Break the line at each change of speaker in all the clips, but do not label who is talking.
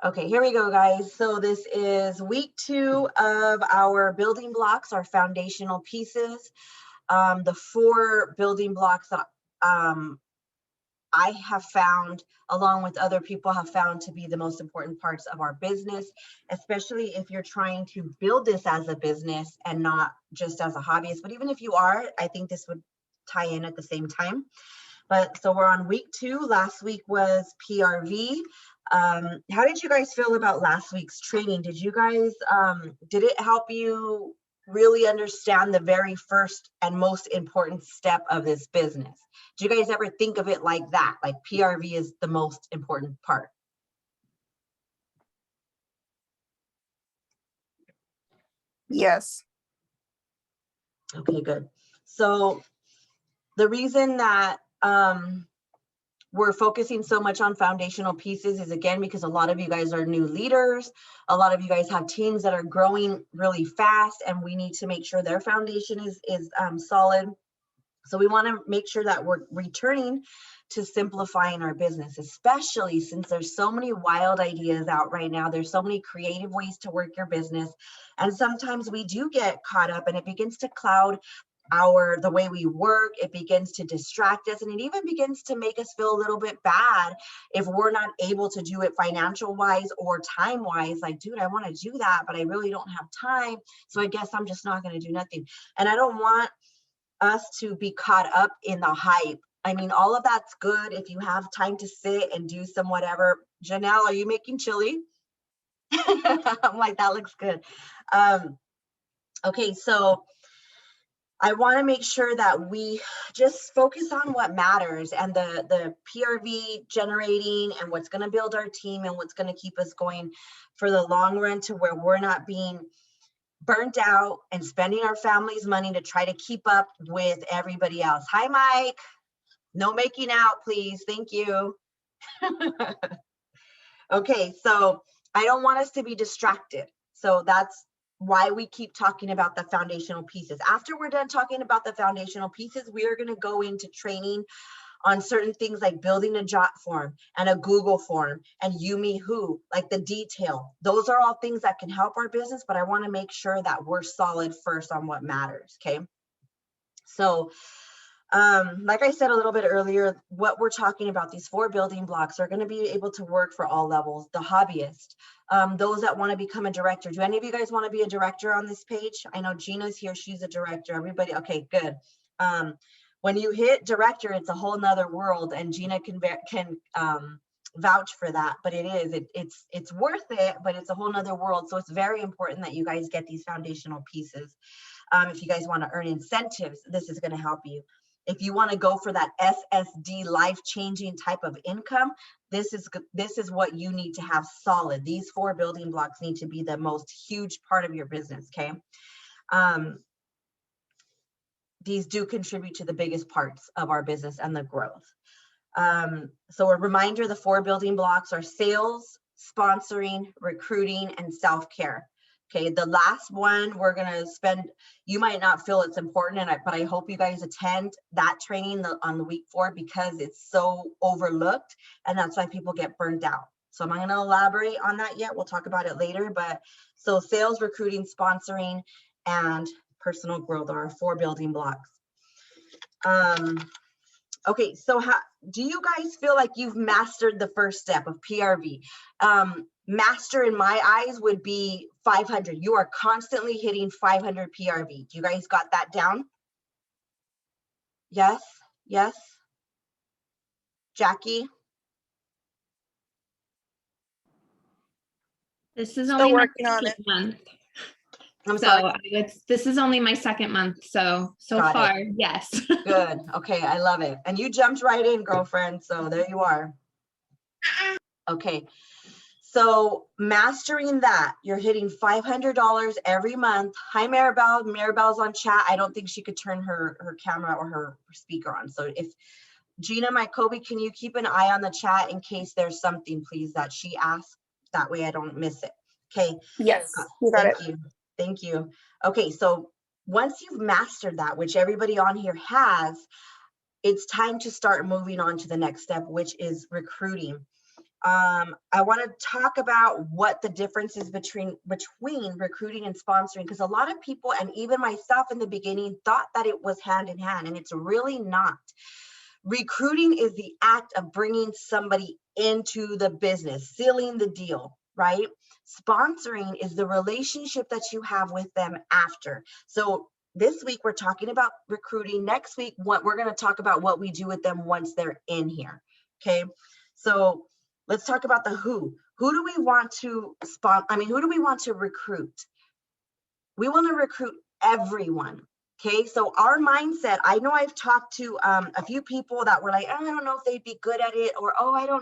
Okay, here we go, guys. So this is week 2 of our building blocks, our foundational pieces. The 4 building blocks that I have found, along with other people have found, to be the most important parts of our business, especially if you're trying to build this as a business and not just as a hobbyist. But even if you are, I think this would tie in at the same time. But so we're on week 2. Last week was PRV. How did you guys feel about last week's training? Did you guys, did it help you really understand the very first and most important step of this business? Do you guys ever think of it like that? Like PRV is the most important part?
Yes.
Okay, good. So the reason that we're focusing so much on foundational pieces is, again, because a lot of you guys are new leaders. A lot of you guys have teams that are growing really fast, and we need to make sure their foundation is solid. So we want to make sure that we're returning to simplifying our business, especially since there's so many wild ideas out right now. There's so many creative ways to work your business. And sometimes we do get caught up and it begins to cloud the way we work. It begins to distract us, and it even begins to make us feel a little bit bad if we're not able to do it financial wise or time wise. Like, dude, I want to do that, but I really don't have time. So I guess I'm just not going to do nothing. And I don't want us to be caught up in the hype. I mean, all of that's good if you have time to sit and do some whatever. Janelle, are you making chili? I'm like, that looks good. Okay, so I want to make sure that we just focus on what matters, and the PRV generating and what's going to build our team and what's going to keep us going for the long run, to where we're not being burnt out and spending our family's money to try to keep up with everybody else. Hi, Mike. No making out, please. Thank you. Okay, so I don't want us to be distracted. So that's why we keep talking about the foundational pieces. After we're done talking about the foundational pieces, we are going to go into training on certain things like building a Jot form and a Google form and YumiWho, like the detail. Those are all things that can help our business, but I want to make sure that we're solid first on what matters. Okay. So like I said a little bit earlier, what we're talking about, these 4 building blocks, are going to be able to work for all levels. The hobbyist, those that want to become a director. Do any of you guys want to be a director on this page? I know Gina's here. She's a director. Everybody. Okay, good. When you hit director, it's a whole nother world, and Gina can vouch for that. But it's worth it, but it's a whole nother world. So it's very important that you guys get these foundational pieces. If you guys want to earn incentives, this is going to help you. If you want to go for that SSD life-changing type of income, this is what you need to have solid. These 4 building blocks need to be the most huge part of your business. Okay. These do contribute to the biggest parts of our business and the growth. So a reminder, the 4 building blocks are sales, sponsoring, recruiting, and self-care. Okay, the last one we're going to spend, you might not feel it's important, but I hope you guys attend that training on the week 4, because it's so overlooked, and that's why people get burned out. So I'm not going to elaborate on that yet. We'll talk about it later. But so sales, recruiting, sponsoring, and personal growth are our 4 building blocks. Okay, so do you guys feel like you've mastered the first step of PRV? Master in my eyes would be 500. You are constantly hitting 500 PRV. Do you guys got that down? Yes, yes. Jackie?
This is only
working on it.
month.
I'm sorry.
This is only my 2nd month. So far, yes.
Good. Okay, I love it. And you jumped right in, girlfriend. So there you are. Okay. So mastering that, you're hitting $500 every month. Hi, Maribel. Maribel's on chat. I don't think she could turn her camera or her speaker on. So if Gina, my Kobe, can you keep an eye on the chat in case there's something, please, that she asked? That way I don't miss it. Okay.
Yes, you got it.
Thank you. Okay, so once you've mastered that, which everybody on here has, it's time to start moving on to the next step, which is recruiting. I want to talk about what the difference is between recruiting and sponsoring, because a lot of people, and even myself in the beginning, thought that it was hand in hand, and it's really not. Recruiting is the act of bringing somebody into the business, sealing the deal, right? Sponsoring is the relationship that you have with them after. So this week we're talking about recruiting. Next week, we're going to talk about what we do with them once they're in here. Okay. So let's talk about the who. Who do we want to who do we want to recruit? We want to recruit everyone. Okay, so our mindset, I know I've talked to a few people that were like, oh, I don't know if they'd be good at it, or, oh,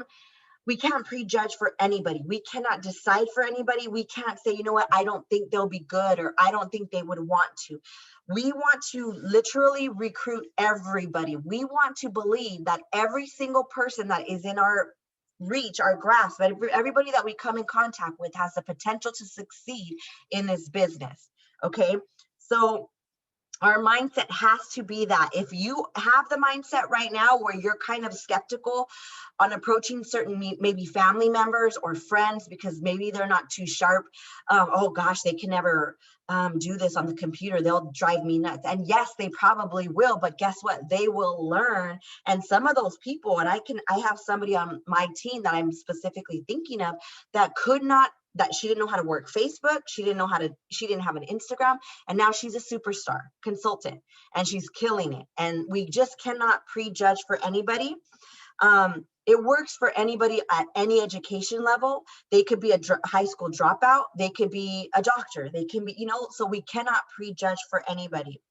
we can't prejudge for anybody. We cannot decide for anybody. We can't say, you know what, I don't think they'll be good, or I don't think they would want to. We want to literally recruit everybody. We want to believe that every single person that is in our reach, our grasp, everybody that we come in contact with has the potential to succeed in this business. Okay, so our mindset has to be that. If you have the mindset right now where you're kind of skeptical on approaching certain maybe family members or friends because maybe they're not too sharp, oh gosh, they can never do this on the computer, they'll drive me nuts. And yes, they probably will, but guess what? They will learn. And some of those people, and I have somebody on my team that I'm specifically thinking of that she didn't know how to work Facebook. She didn't have an Instagram, and now she's a superstar consultant and she's killing it. And we just cannot prejudge for anybody. It works for anybody at any education level. They could be a high school dropout. They could be a doctor. They can be, so we cannot prejudge for anybody.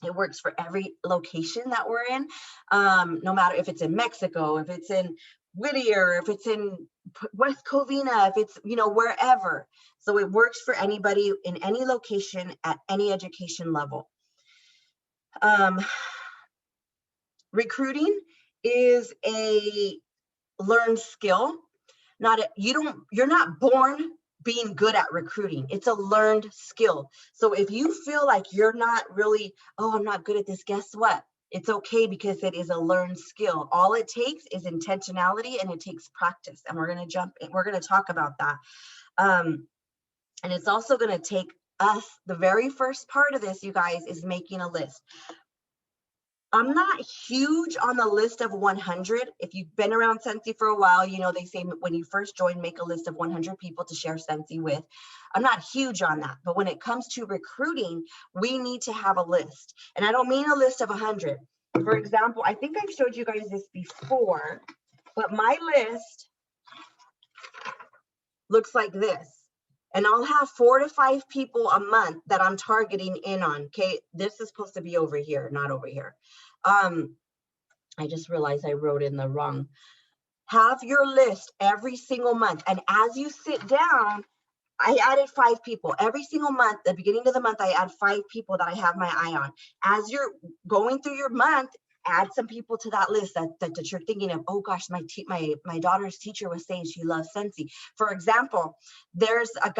It works for every location that we're in, no matter if it's in Mexico, if it's in Whittier, if it's in West Covina, if it's, wherever. So it works for anybody in any location at any education level. Recruiting is a learned skill. You're not born being good at recruiting. It's a learned skill. So if you feel like you're not really, oh, I'm not good at this, guess what? It's okay, because it is a learned skill. All it takes is intentionality, and it takes practice. And we're going to talk about that. And it's also going to take us, the very first part of this, you guys, is making a list. I'm not huge on the list of 100. If you've been around Scentsy for a while, they say when you first join, make a list of 100 people to share Scentsy with. I'm not huge on that. But when it comes to recruiting, we need to have a list. And I don't mean a list of 100. For example, I think I've showed you guys this before, but my list looks like this. And I'll have 4 to 5 people a month that I'm targeting in on. Okay, this is supposed to be over here, not over here. I just realized I wrote in the wrong. Have your list every single month. And as you sit down, I added 5 people every single month. At the beginning of the month, I add 5 people that I have my eye on. As you're going through your month, add some people to that list that you're thinking of. Oh gosh, my daughter's teacher was saying she loves Scentsy. For example, there's a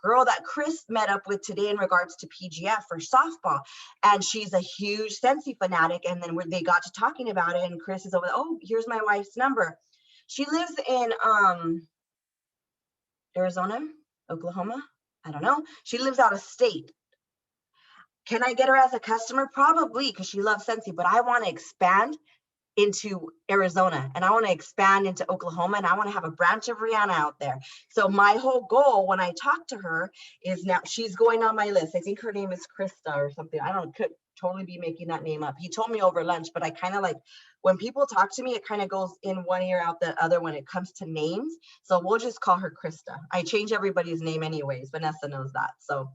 girl that Chris met up with today in regards to PGF for softball, and she's a huge Scentsy fanatic. And then they got to talking about it, and Chris is over, oh, here's my wife's number. She lives in Arizona, Oklahoma, I don't know. She lives out of state. Can I get her as a customer? Probably, because she loves Scentsy, but I want to expand into Arizona, and I want to expand into Oklahoma, and I want to have a branch of Rihanna out there. So my whole goal when I talk to her is, now she's going on my list. I think her name is Krista or something. Could totally be making that name up. He told me over lunch, but I kind of like, when people talk to me, it kind of goes in one ear out the other when it comes to names. So we'll just call her Krista. I change everybody's name anyways. Vanessa knows that. So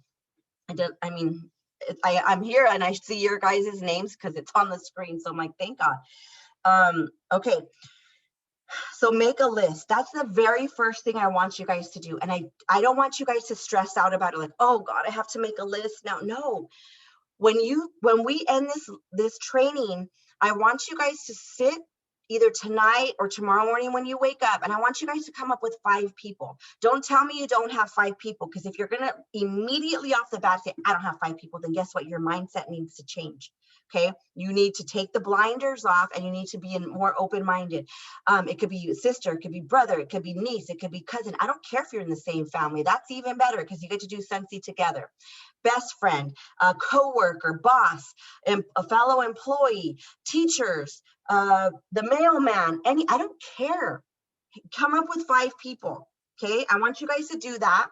I'm here and I see your guys' names because it's on the screen. So I'm like, thank God. Okay. So make a list. That's the very first thing I want you guys to do. And I don't want you guys to stress out about it. Like, oh God, I have to make a list now. No. When we end this training, I want you guys to sit either tonight or tomorrow morning when you wake up, and I want you guys to come up with 5 people. Don't tell me you don't have 5 people, because if you're going to immediately off the bat say, I don't have 5 people, then guess what? Your mindset needs to change. Okay, you need to take the blinders off and you need to be more open-minded. It could be sister, it could be brother, it could be niece, it could be cousin. I don't care if you're in the same family. That's even better because you get to do Scentsy together. Best friend, a coworker, boss, a fellow employee, teachers, the mailman, I don't care. Come up with 5 people. Okay, I want you guys to do that.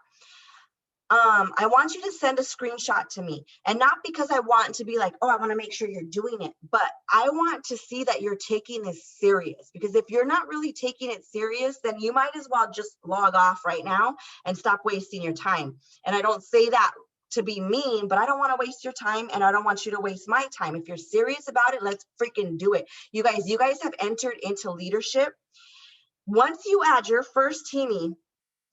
I want you to send a screenshot to me, and not because I want to be like, oh, I want to make sure you're doing it, but I want to see that you're taking this serious, because if you're not really taking it serious, then you might as well just log off right now and stop wasting your time. And I don't say that to be mean, but I don't want to waste your time, and I don't want you to waste my time. If you're serious about it, let's freaking do it. You guys have entered into leadership. Once you add your first teamie,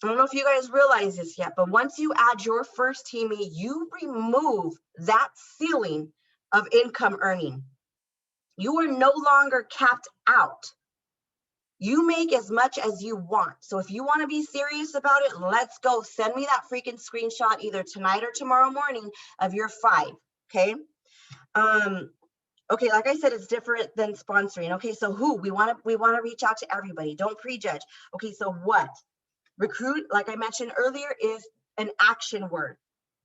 I don't know if you guys realize this yet, but once you add your first teamie, you remove that ceiling of income earning. You are no longer capped out. You make as much as you want. So if you want to be serious about it, let's go. Send me that freaking screenshot either tonight or tomorrow morning of your 5, okay? Okay, like I said, it's different than sponsoring. Okay, so who? We want to reach out to everybody. Don't prejudge. Okay, so what? Recruit, like I mentioned earlier, is an action word.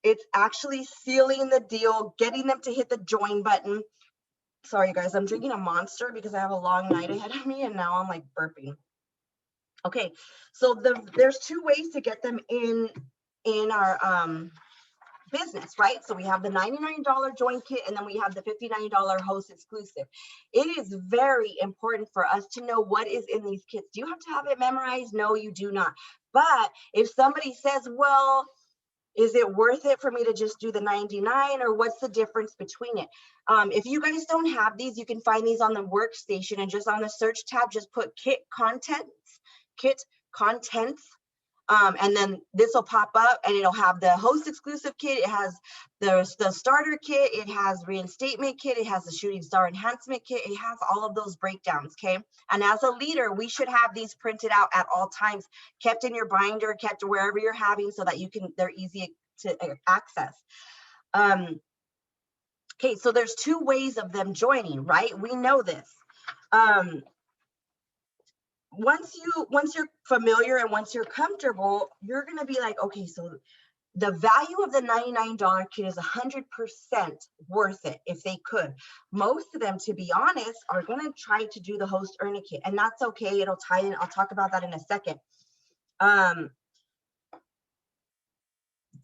It's actually sealing the deal, getting them to hit the join button. Sorry, guys, I'm drinking a Monster because I have a long night ahead of me, and now I'm like burping. Okay, so there's 2 ways to get them in our business, right? So we have the $99 join kit, and then we have the $59 host exclusive. It is very important for us to know what is in these kits. Do you have to have it memorized? No, you do not. But if somebody says, well, is it worth it for me to just do the 99, or what's the difference between it? If you guys don't have these, you can find these on the workstation, and just on the search tab, just put kit contents, and then this will pop up, and it'll have the host exclusive kit. It has the starter kit. It has reinstatement kit. It has the shooting star enhancement kit. It has all of those breakdowns. Okay. And as a leader, we should have these printed out at all times, kept in your binder, kept wherever you're having, so that they're easy to access. Okay. So there's 2 ways of them joining, right? We know this. Once you're familiar and once you're comfortable, you're going to be like, okay, so the value of the $99 kit is 100% worth it if they could. Most of them, to be honest, are going to try to do the host earn a kit, and that's okay. It'll tie in. I'll talk about that in a second.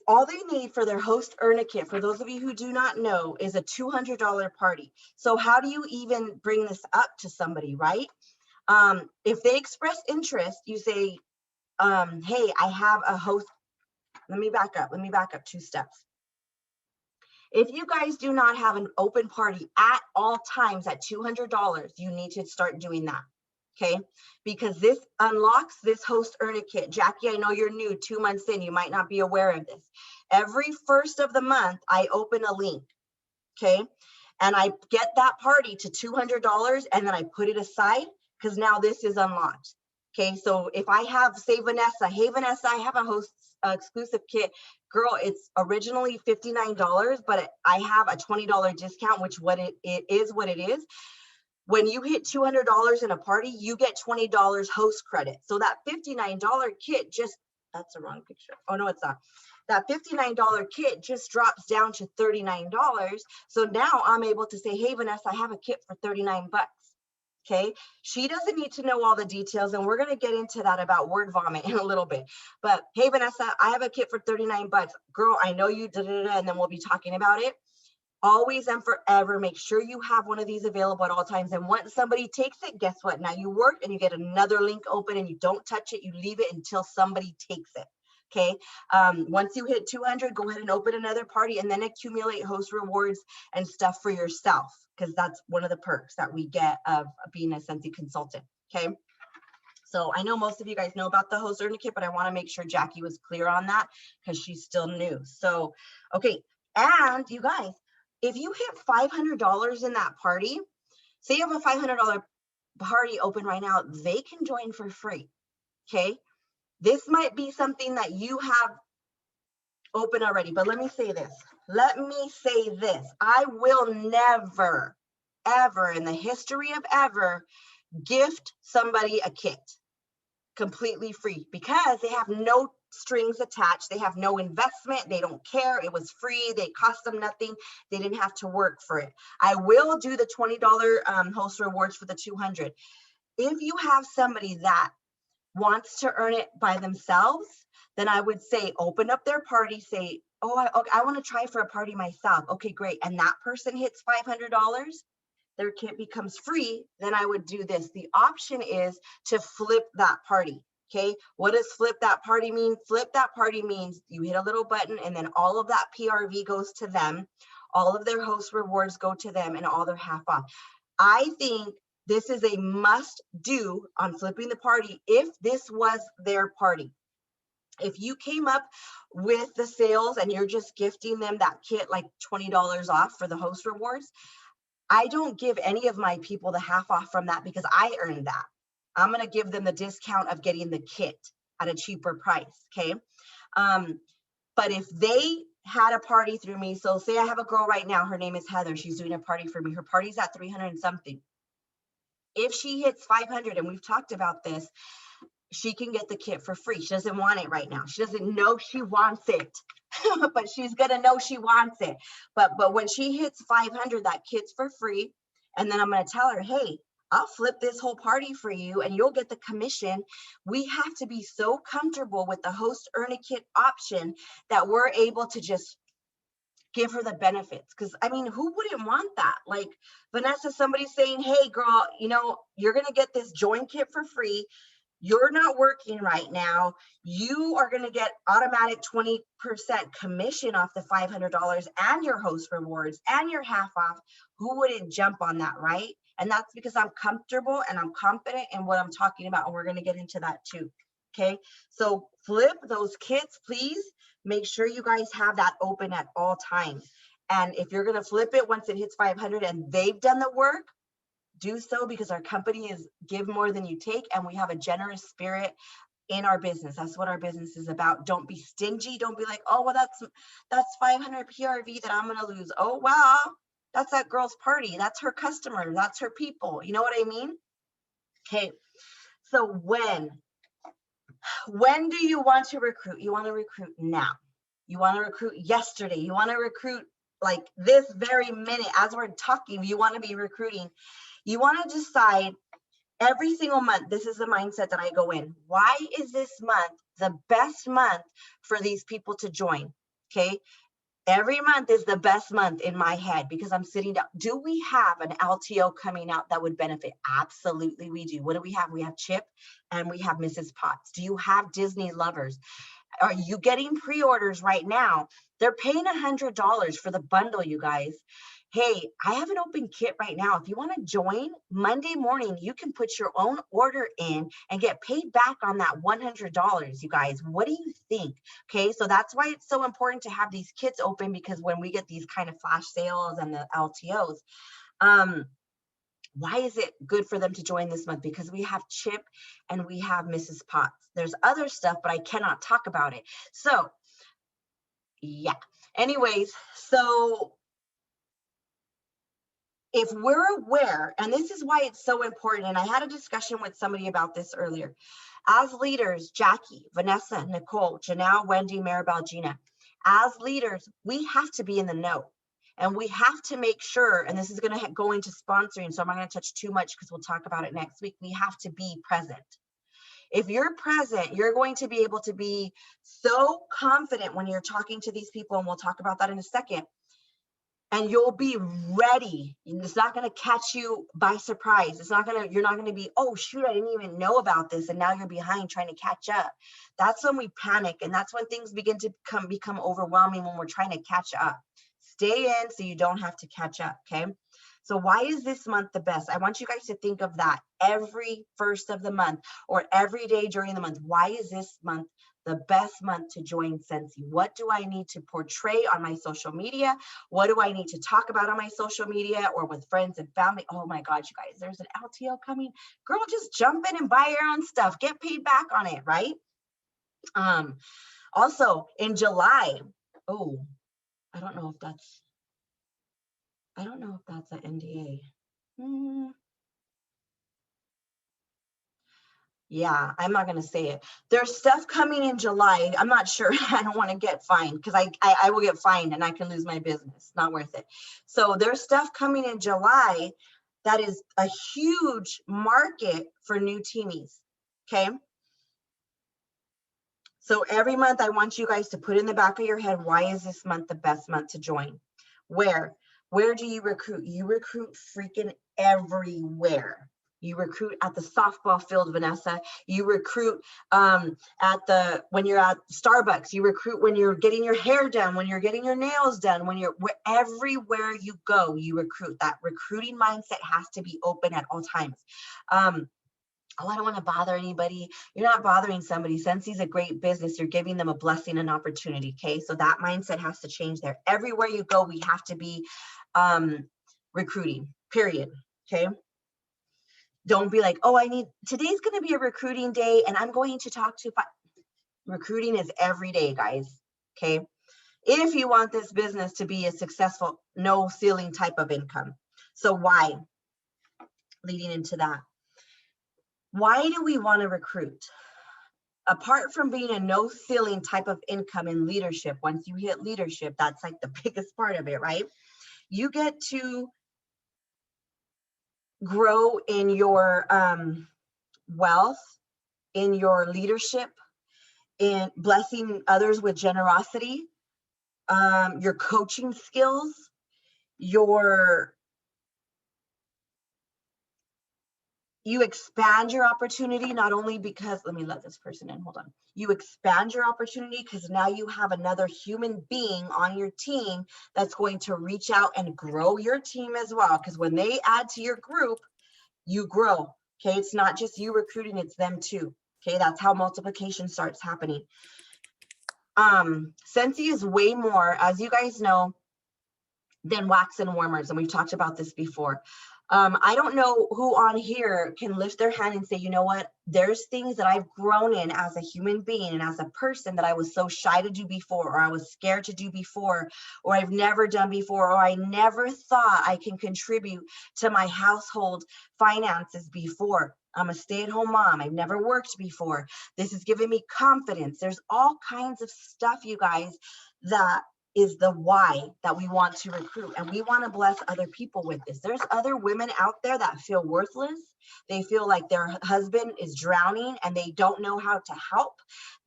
All they need for their host earn a kit, for those of you who do not know, is a $200 party. So how do you even bring this up to somebody, right? If they express interest, you say, hey, I have a host. Let me back up 2 steps. If you guys do not have an open party at all times at $200, you need to start doing that. Okay, because this unlocks this host earn a kit. Jackie, I know you're new, 2 months in, you might not be aware of this. Every first of the month, I open a link. Okay, and I get that party to $200, and then I put it aside, because now this is unlocked. Okay, so if I have, say, Vanessa, hey, Vanessa, I have a host exclusive kit. Girl, it's originally $59, but I have a $20 discount, which it is what it is. When you hit $200 in a party, you get $20 host credit. So that $59 kit that's the wrong picture. Oh, no, it's not. That $59 kit just drops down to $39. So now I'm able to say, hey, Vanessa, I have a kit for 39 bucks. Okay, she doesn't need to know all the details, and we're going to get into that about word vomit in a little bit. But hey, Vanessa, I have a kit for 39 bucks. Girl, I know you, and then we'll be talking about it. Always and forever, make sure you have one of these available at all times. And once somebody takes it, guess what? Now you work and you get another link open, and you don't touch it. You leave it until somebody takes it. Okay. Once you hit 200, go ahead and open another party, and then accumulate host rewards and stuff for yourself, because that's one of the perks that we get of being a Scentsy consultant. Okay. So I know most of you guys know about the host earn a kit, but I want to make sure Jackie was clear on that because she's still new. So, okay. And you guys, if you hit $500 in that party, say you have a $500 party open right now, they can join for free. Okay. This might be something that you have open already, but let me say this. let me say this. I will never, ever in the history of ever gift somebody a kit completely free because they have no strings attached. They have no investment. They don't care. It was free. They cost them nothing. They didn't have to work for it. I will do the $20 host rewards for the 200. If you have somebody that wants to earn it by themselves, then I would say open up their party, say, oh, I want to try for a party myself. Okay, great. And that person hits $500, their kit becomes free. Then I would do this. The option is to flip that party. Okay, what does flip that party mean? Flip that party means you hit a little button and then all of that PRV goes to them. All of their host rewards go to them and all their half off. I think this is a must do on flipping the party if this was their party. If you came up with the sales and you're just gifting them that kit like $20 off for the host rewards, I don't give any of my people the half off from that because I earned that. I'm going to give them the discount of getting the kit at a cheaper price. Okay. But if they had a party through me, so say I have a girl right now, her name is Heather. She's doing a party for me. Her party's at 300 and something. If she hits 500, and we've talked about this, she can get the kit for free. She doesn't want it right now. She doesn't know she wants it, but she's going to know she wants it. But when she hits 500, that kit's for free. And then I'm going to tell her, hey, I'll flip this whole party for you and you'll get the commission. We have to be so comfortable with the host earn a kit option that we're able to just give her the benefits. Because I mean, who wouldn't want that? Like Vanessa, somebody's saying, hey girl, you know, you're going to get this join kit for free. You're not working right now. You are going to get automatic 20% commission off the $500 and your host rewards and your half off. Who wouldn't jump on that, right? And that's because I'm comfortable and I'm confident in what I'm talking about. And we're going to get into that too. Okay. So flip those kits, please. Make sure you guys have that open at all times. And if you're going to flip it once it hits 500 and they've done the work, do so, because our company is give more than you take and we have a generous spirit in our business. That's what our business is about. Don't be stingy. Don't be like, oh, well, that's 500 PRV that I'm going to lose. Oh, wow. That's that girl's party. That's her customer. That's her people. You know what I mean? Okay. So when do you want to recruit? You want to recruit now. You want to recruit yesterday. You want to recruit like this very minute as we're talking. You want to be recruiting. You want to decide every single month. This is the mindset that I go in. Why is this month the best month for these people to join? Okay. Every month is the best month in my head because I'm sitting down. Do we have an LTO coming out that would benefit? Absolutely, we do. What do we have? We have Chip and we have Mrs. Potts. Do you have Disney lovers? Are you getting pre-orders right now? They're paying $100 for the bundle, you guys. Hey, I have an open kit right now. If you want to join Monday morning, you can put your own order in and get paid back on that $100, you guys. What do you think? Okay, so that's why it's so important to have these kits open, because when we get these kind of flash sales and the LTOs, why is it good for them to join this month? Because we have Chip and we have Mrs. Potts. There's other stuff, but I cannot talk about it. So yeah, anyways, so if we're aware, and this is why it's so important, and I had a discussion with somebody about this earlier, as leaders, Jackie, Vanessa, Nicole, Janelle, Wendy, Maribel, Gina, as leaders, we have to be in the know. And we have to make sure, and this is going to go into sponsoring, so I'm not going to touch too much because we'll talk about it next week. We have to be present. If you're present, you're going to be able to be so confident when you're talking to these people, and we'll talk about that in a second. And you'll be ready. It's not going to catch you by surprise. You're not going to be, oh shoot, I didn't even know about this. And now you're behind trying to catch up. That's when we panic. And that's when things begin to become overwhelming, when we're trying to catch up. Stay in so you don't have to catch up. Okay. So why is this month the best? I want you guys to think of that every first of the month or every day during the month. Why is this month the best month to join Scentsy? What do I need to portray on my social media? What do I need to talk about on my social media or with friends and family? Oh my God, you guys, there's an LTO coming. Girl, just jump in and buy your own stuff. Get paid back on it, right? Also in July, I don't know if that's an NDA. Yeah, I'm not going to say it. There's stuff coming in July. I'm not sure. I don't want to get fined because I will get fined and I can lose my business. Not worth it. So there's stuff coming in July that is a huge market for new teamies. Okay. So every month I want you guys to put in the back of your head, why is this month the best month to join? Where do you recruit? You recruit freaking everywhere. You recruit at the softball field, Vanessa. You recruit when you're at Starbucks. You recruit when you're getting your hair done, when you're getting your nails done, everywhere you go, you recruit. That recruiting mindset has to be open at all times. Oh, I don't want to bother anybody. You're not bothering somebody. Scentsy's a great business. You're giving them a blessing and opportunity. Okay. So that mindset has to change there. Everywhere you go, we have to be recruiting, period. Okay. Don't be like, oh, today's going to be a recruiting day and I'm going to talk to recruiting is every day, guys. Okay. If you want this business to be a successful, no ceiling type of income. So why? Leading into that. Why do we want to recruit? Apart from being a no ceiling type of income in leadership, once you hit leadership, that's like the biggest part of it, right? You get to grow in your wealth, in your leadership, in blessing others with generosity, your coaching skills, you expand your opportunity, not only because, let me let this person in, hold on. You expand your opportunity because now you have another human being on your team that's going to reach out and grow your team as well. Because when they add to your group, you grow. Okay, it's not just you recruiting, it's them too. Okay, that's how multiplication starts happening. Scentsy is way more, as you guys know, than wax and warmers. And we've talked about this before. I don't know who on here can lift their hand and say, you know what, there's things that I've grown in as a human being and as a person that I was so shy to do before, or I was scared to do before, or I've never done before, or I never thought I can contribute to my household finances before. I'm a stay-at-home mom. I've never worked before. This has given me confidence. There's all kinds of stuff, you guys, that is the why that we want to recruit. And we want to bless other people with this. There's other women out there that feel worthless. They feel like their husband is drowning and they don't know how to help.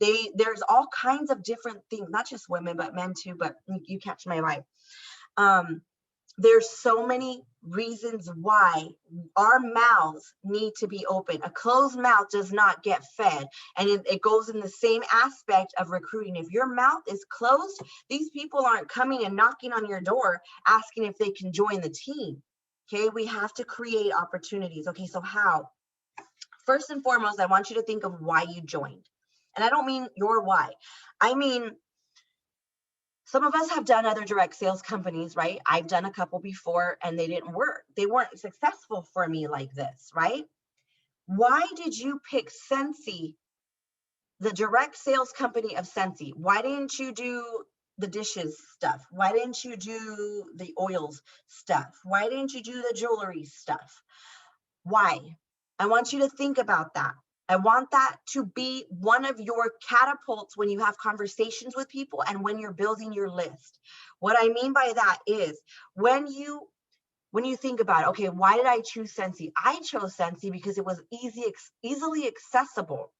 There's all kinds of different things, not just women, but men too, but you catch my vibe. There's so many reasons why our mouths need to be open. A closed mouth does not get fed. And it goes in the same aspect of recruiting. If your mouth is closed, these people aren't coming and knocking on your door asking if they can join the team. Okay, we have to create opportunities. Okay, so how? First and foremost, I want you to think of why you joined. And I don't mean your why. I mean, some of us have done other direct sales companies, right? I've done a couple before and they didn't work. They weren't successful for me like this, right? Why did you pick Scentsy, the direct sales company of Scentsy? Why didn't you do the dishes stuff? Why didn't you do the oils stuff? Why didn't you do the jewelry stuff? Why? I want you to think about that. I want that to be one of your catapults when you have conversations with people and when you're building your list. What I mean by that is when you think about, okay, why did I choose Scentsy? I chose Scentsy because it was easily accessible.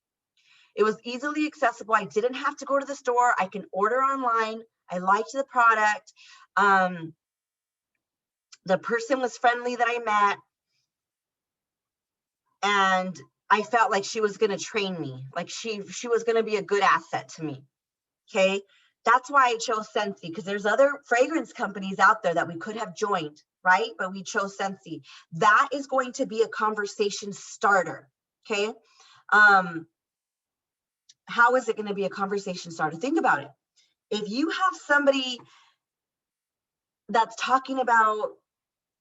It was easily accessible. I didn't have to go to the store. I can order online. I liked the product. The person was friendly that I met. And I felt like she was going to train me, like she was going to be a good asset to me. Okay. That's why I chose Scentsy, because there's other fragrance companies out there that we could have joined, right? But we chose Scentsy. That is going to be a conversation starter. Okay. How is it going to be a conversation starter? Think about it. If you have somebody that's talking about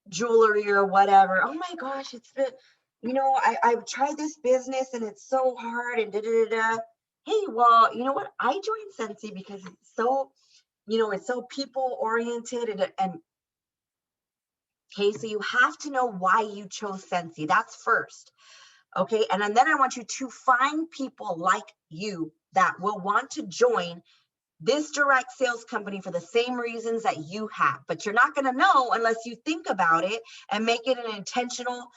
jewelry or whatever, oh my gosh, it's the, I've tried this business and it's so hard and da da da da. Hey, well, you know what? I joined Scentsy because it's so you know, it's so people oriented and okay, so you have to know why you chose Scentsy. That's first. Okay, and then I want you to find people like you that will want to join this direct sales company for the same reasons that you have, but you're not going to know unless you think about it and make it an intentional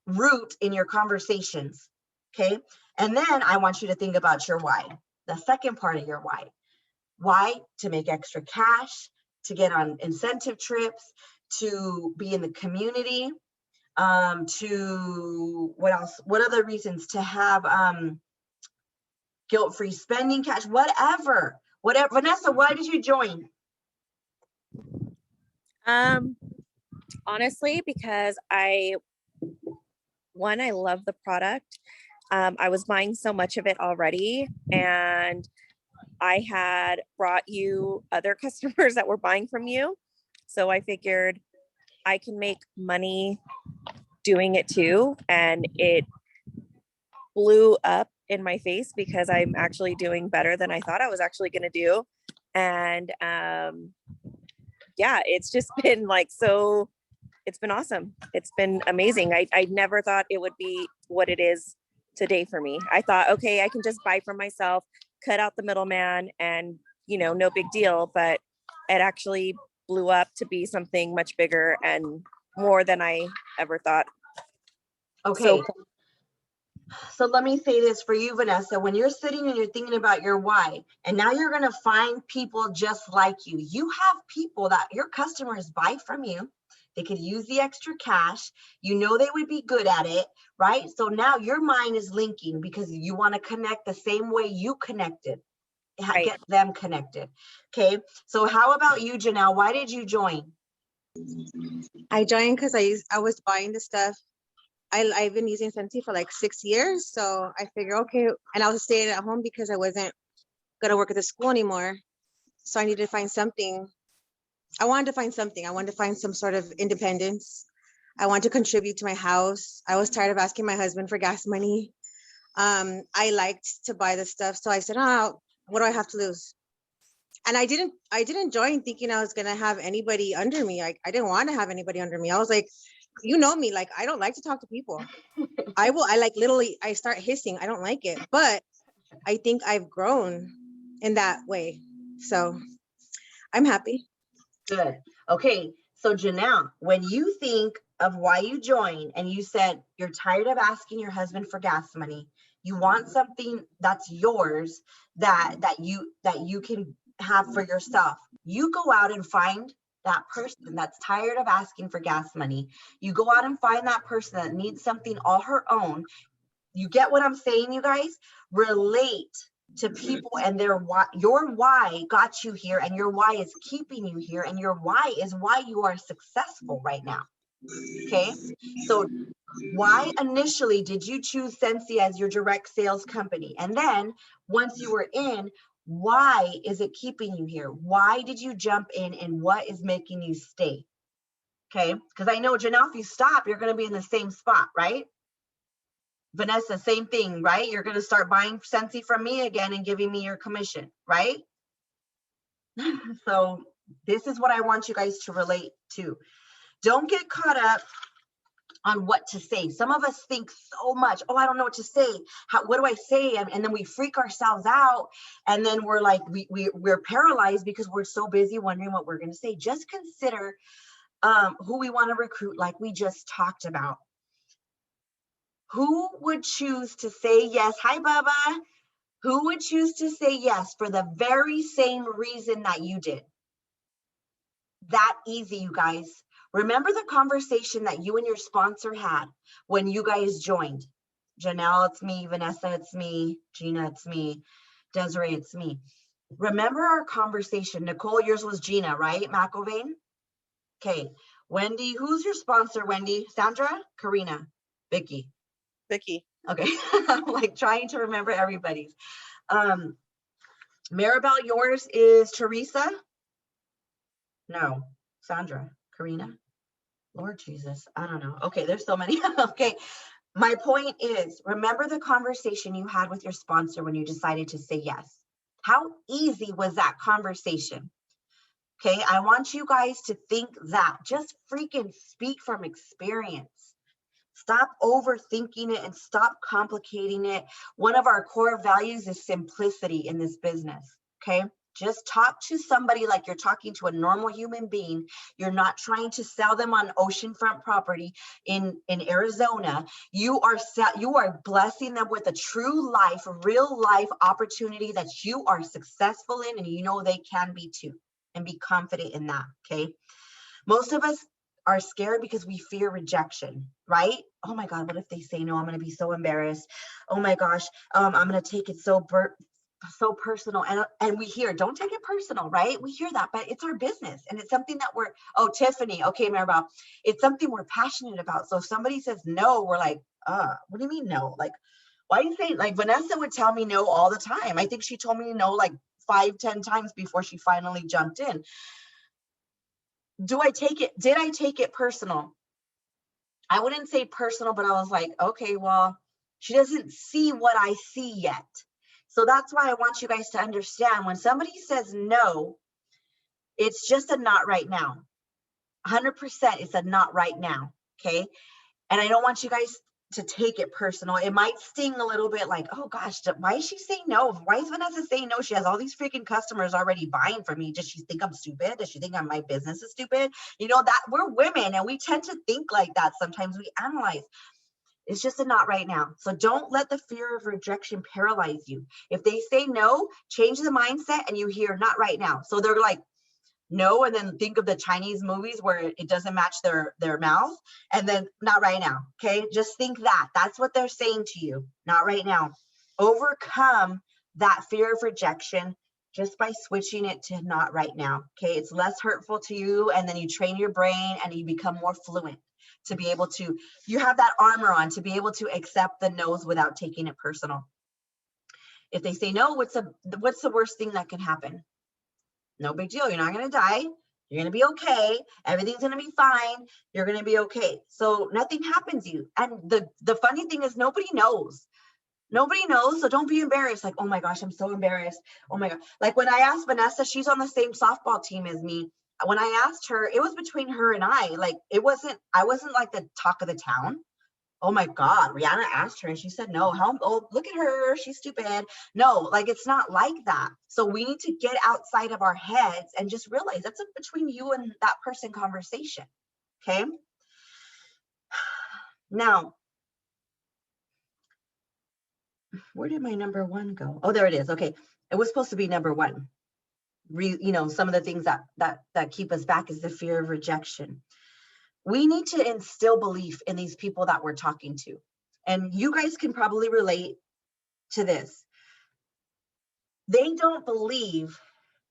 route in your conversations. Okay, and then I want you to think about your why, the second part of your why. Why? To make extra cash, to get on incentive trips, to be in the community, to what else? What other reasons? To have guilt-free spending, cash, whatever. Vanessa, why did you join?
Honestly, because I love the product. I was buying so much of it already, and I had brought you other customers that were buying from you. So I figured I can make money doing it too. And it blew up in my face because I'm actually doing better than I thought I was actually going to do. And yeah, it's just been like, so it's been awesome. It's been amazing. I never thought it would be what it is today for me. I thought, okay, I can just buy from myself, cut out the middleman, and no big deal. But it actually blew up to be something much bigger and more than I ever thought.
Okay. So let me say this for you, Vanessa, when you're sitting and you're thinking about your why, and now you're going to find people just like you. You have people that your customers buy from you. They could use the extra cash. You know they would be good at it, right? So now your mind is linking because you want to connect the same way you connected.
Right.
Get them connected. Okay. So how about you, Janelle? Why did you join?
I joined because I was buying the stuff. I've been using Scentsy for like 6 years. So I figured, okay, and I was staying at home because I wasn't going to work at the school anymore. So I needed to find something. I wanted to find something. I wanted to find some sort of independence. I wanted to contribute to my house. I was tired of asking my husband for gas money. I liked to buy the stuff. So I said, oh, what do I have to lose? And I didn't join thinking I was going to have anybody under me. I didn't want to have anybody under me. I was like, you know me, like, I don't like to talk to people. I like literally, I start hissing. I don't like it, but I think I've grown in that way. So I'm happy.
Good. Okay. So Janelle, when you think of why you joined and you said you're tired of asking your husband for gas money, you want something that's yours that you can have for yourself. You go out and find that person that's tired of asking for gas money. You go out and find that person that needs something all her own. You get what I'm saying, you guys? Relate to people and their why. Your why got you here, and your why is keeping you here, and your why is why you are successful right now. Okay, so why initially did you choose Scentsy as your direct sales company? And then once you were in, why is it keeping you here? Why did you jump in, and what is making you stay? Okay, because I know, Janelle, if you stop, you're going to be in the same spot, right? Vanessa, same thing, right? You're going to start buying Scentsy from me again and giving me your commission, right? So this is what I want you guys to relate to. Don't get caught up on what to say. Some of us think so much, oh, I don't know what to say. What do I say? And then we freak ourselves out. And then we're like, we're paralyzed because we're so busy wondering what we're going to say. Just consider who we want to recruit, like we just talked about. Who would choose to say yes? Hi, Bubba. Who would choose to say yes for the very same reason that you did? That easy, you guys. Remember the conversation that you and your sponsor had when you guys joined. Janelle, it's me. Vanessa, it's me. Gina, it's me. Desiree, it's me. Remember our conversation. Nicole, yours was Gina, right? McIlvain? Okay. Wendy, who's your sponsor, Wendy? Sandra? Karina? Vicky?
Vicky.
Okay. I'm like trying to remember everybody's. Maribel, yours is Teresa? No. Sandra? Karina? Lord Jesus, I don't know. Okay, there's so many. Okay. My point is, remember the conversation you had with your sponsor when you decided to say yes. How easy was that conversation? Okay, I want you guys to think that. Just freaking speak from experience. Stop overthinking it and stop complicating it. One of our core values is simplicity in this business. Okay, just talk to somebody like you're talking to a normal human being. You're not trying to sell them on oceanfront property in Arizona. You are blessing them with a true life, real life opportunity that you are successful in, and you know they can be too, and be confident in that. Okay, most of us are scared because we fear rejection, right? Oh my God, what if they say no? I'm going to be so embarrassed. Oh my gosh, I'm going to take it so personal. And we hear, don't take it personal, right? We hear that, but it's our business and it's something that oh, Tiffany, okay, Maribel, it's something we're passionate about. So if somebody says no, we're like, what do you mean no? Like, why do you say, like Vanessa would tell me no all the time. I think she told me no like 5-10 times before she finally jumped in. Did I take it personal? I wouldn't say personal, but I was like, okay, well, she doesn't see what I see yet. So that's why I want you guys to understand when somebody says no, it's just a not right now. 100% it's a not right now. Okay. And I don't want you guys to take it personal. It might sting a little bit like, oh gosh, why is she saying no? Why is Vanessa saying no? She has all these freaking customers already buying from me. Does she think I'm stupid? Does she think my business is stupid? You know, that we're women and we tend to think like that. Sometimes we analyze. It's just a not right now. So don't let the fear of rejection paralyze you. If they say no, change the mindset and you hear not right now. So they're like, no, and then think of the Chinese movies where it doesn't match their mouth, and then not right now. Okay, just think that that's what they're saying to you. Not right now. Overcome that fear of rejection just by switching it to not right now. Okay, it's less hurtful to you, and then you train your brain and you become more fluent to be able to, you have that armor on to be able to accept the no's without taking it personal. If they say no, what's the worst thing that can happen? No big deal. You're not going to die. You're going to be okay. Everything's going to be fine. You're going to be okay. So nothing happens to you. And the funny thing is nobody knows. Nobody knows. So don't be embarrassed. Like, oh my gosh, I'm so embarrassed. Oh my God. Like when I asked Vanessa, she's on the same softball team as me. When I asked her, it was between her and I. Like I wasn't like the talk of the town. Oh my God, Rihanna asked her and she said no. Look at her, she's stupid. No, like it's not like that. So we need to get outside of our heads and just realize that's a between you and that person conversation. Okay. Now, where did my number one go? Oh, there it is. Okay. It was supposed to be number one. Some of the things that keep us back is the fear of rejection. We need to instill belief in these people that we're talking to. And you guys can probably relate to this. They don't believe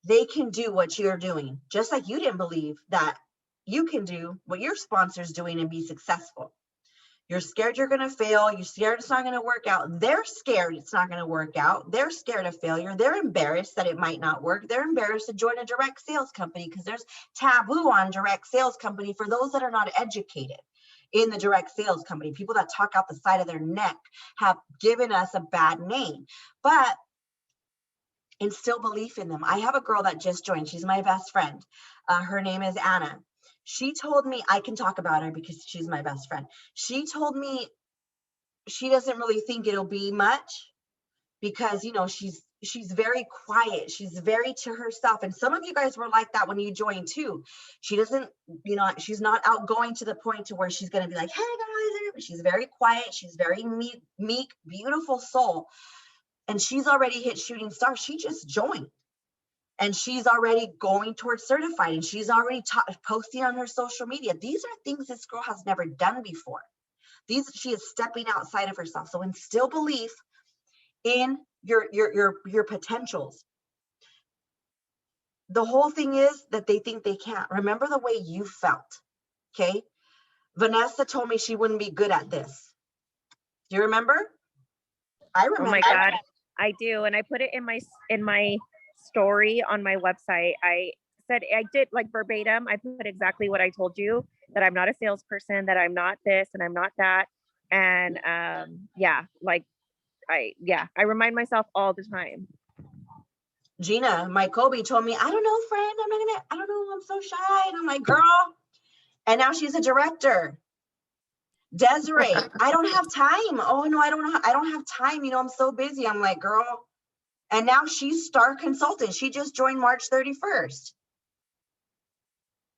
they can do what you're doing, just like you didn't believe that you can do what your sponsor's doing and be successful. You're scared you're going to fail. You're scared it's not going to work out. They're scared it's not going to work out. They're scared of failure. They're embarrassed that it might not work. They're embarrassed to join a direct sales company because there's taboo on direct sales company for those that are not educated in the direct sales company. People that talk out the side of their neck have given us a bad name, but instill belief in them. I have a girl that just joined. She's my best friend. Her name is Anna. She told me, I can talk about her because she's my best friend. She told me she doesn't really think it'll be much because, she's very quiet. She's very to herself. And some of you guys were like that when you joined too. She doesn't, she's not outgoing to the point to where she's going to be like, hey guys, she's very quiet. She's very meek, beautiful soul. And she's already hit shooting star. She just joined and she's already going towards certified and she's already posting on her social media. These are things this girl has never done before. She is stepping outside of herself. So instill belief in your potentials. The whole thing is that they think they can't. Remember the way you felt. Okay. Vanessa told me she wouldn't be good at this. Do you remember? I remember.
Oh my God. I do. And I put it in my story on my website. I said, I did like verbatim. I put exactly what I told you, that I'm not a salesperson, that I'm not this and I'm not that. And I remind myself all the time.
Gina, my Kobe told me, I don't know, friend, I don't know, I'm so shy. And I'm like, girl. And now she's a director. Desiree, I don't have time. Oh no, I don't have time. You know, I'm so busy. I'm like, girl. And now she's star consultant. She just joined March 31st.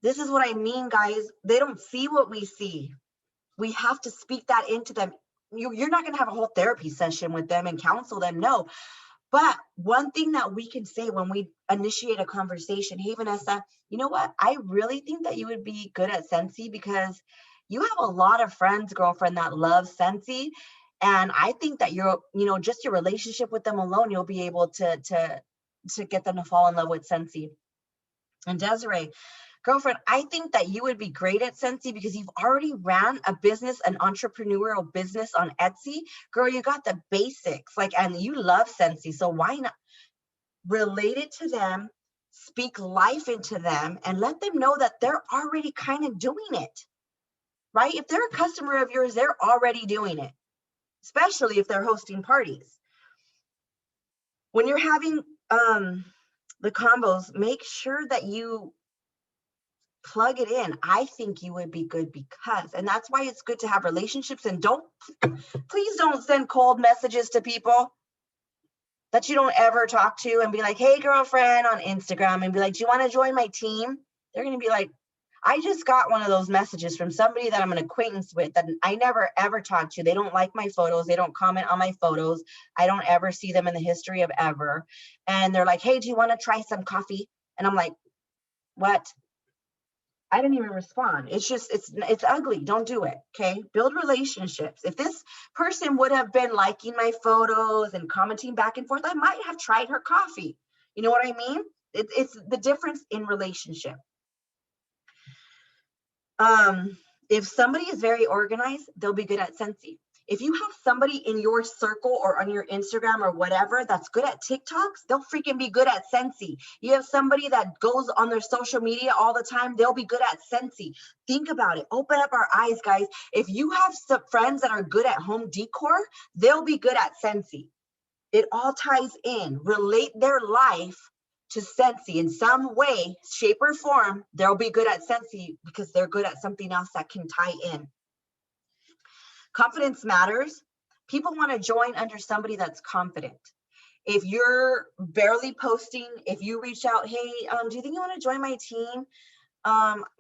This is what I mean, guys. They don't see what we see. We have to speak that into them. You're not going to have a whole therapy session with them and counsel them. No. But one thing that we can say when we initiate a conversation, hey, Vanessa, you know what? I really think that you would be good at Scentsy because you have a lot of friends, girlfriend, that love Scentsy. And I think that just your relationship with them alone, you'll be able to get them to fall in love with Scentsy. And Desiree, girlfriend, I think that you would be great at Scentsy because you've already ran a business, an entrepreneurial business on Etsy. Girl, you got the basics, and you love Scentsy. So why not relate it to them, speak life into them, and let them know that they're already kind of doing it, right? If they're a customer of yours, they're already doing it, especially if they're hosting parties. When you're having the combos, make sure that you plug it in. I think you would be good because, and that's why it's good to have relationships. And please don't send cold messages to people that you don't ever talk to and be like, hey, girlfriend, on Instagram, and be like, do you want to join my team? They're going to be like, I just got one of those messages from somebody that I'm an acquaintance with that I never ever talked to. They don't like my photos. They don't comment on my photos. I don't ever see them in the history of ever. And they're like, hey, do you want to try some coffee? And I'm like, what? I didn't even respond. It's ugly. Don't do it. Okay. Build relationships. If this person would have been liking my photos and commenting back and forth, I might have tried her coffee. You know what I mean? It's the difference in relationship. If somebody is very organized, they'll be good at Scentsy. If you have somebody in your circle or on your Instagram or whatever that's good at TikToks, they'll freaking be good at Scentsy. You have somebody that goes on their social media all the time, they'll be good at Scentsy. Think about it. Open up our eyes, guys. If you have some friends that are good at home decor, they'll be good at Scentsy. It all ties in. Relate their life to Scentsy in some way, shape, or form. They'll be good at Scentsy because they're good at something else that can tie in. Confidence matters. People want to join under somebody that's confident. If you're barely posting, if you reach out, hey, do you think you want to join my team?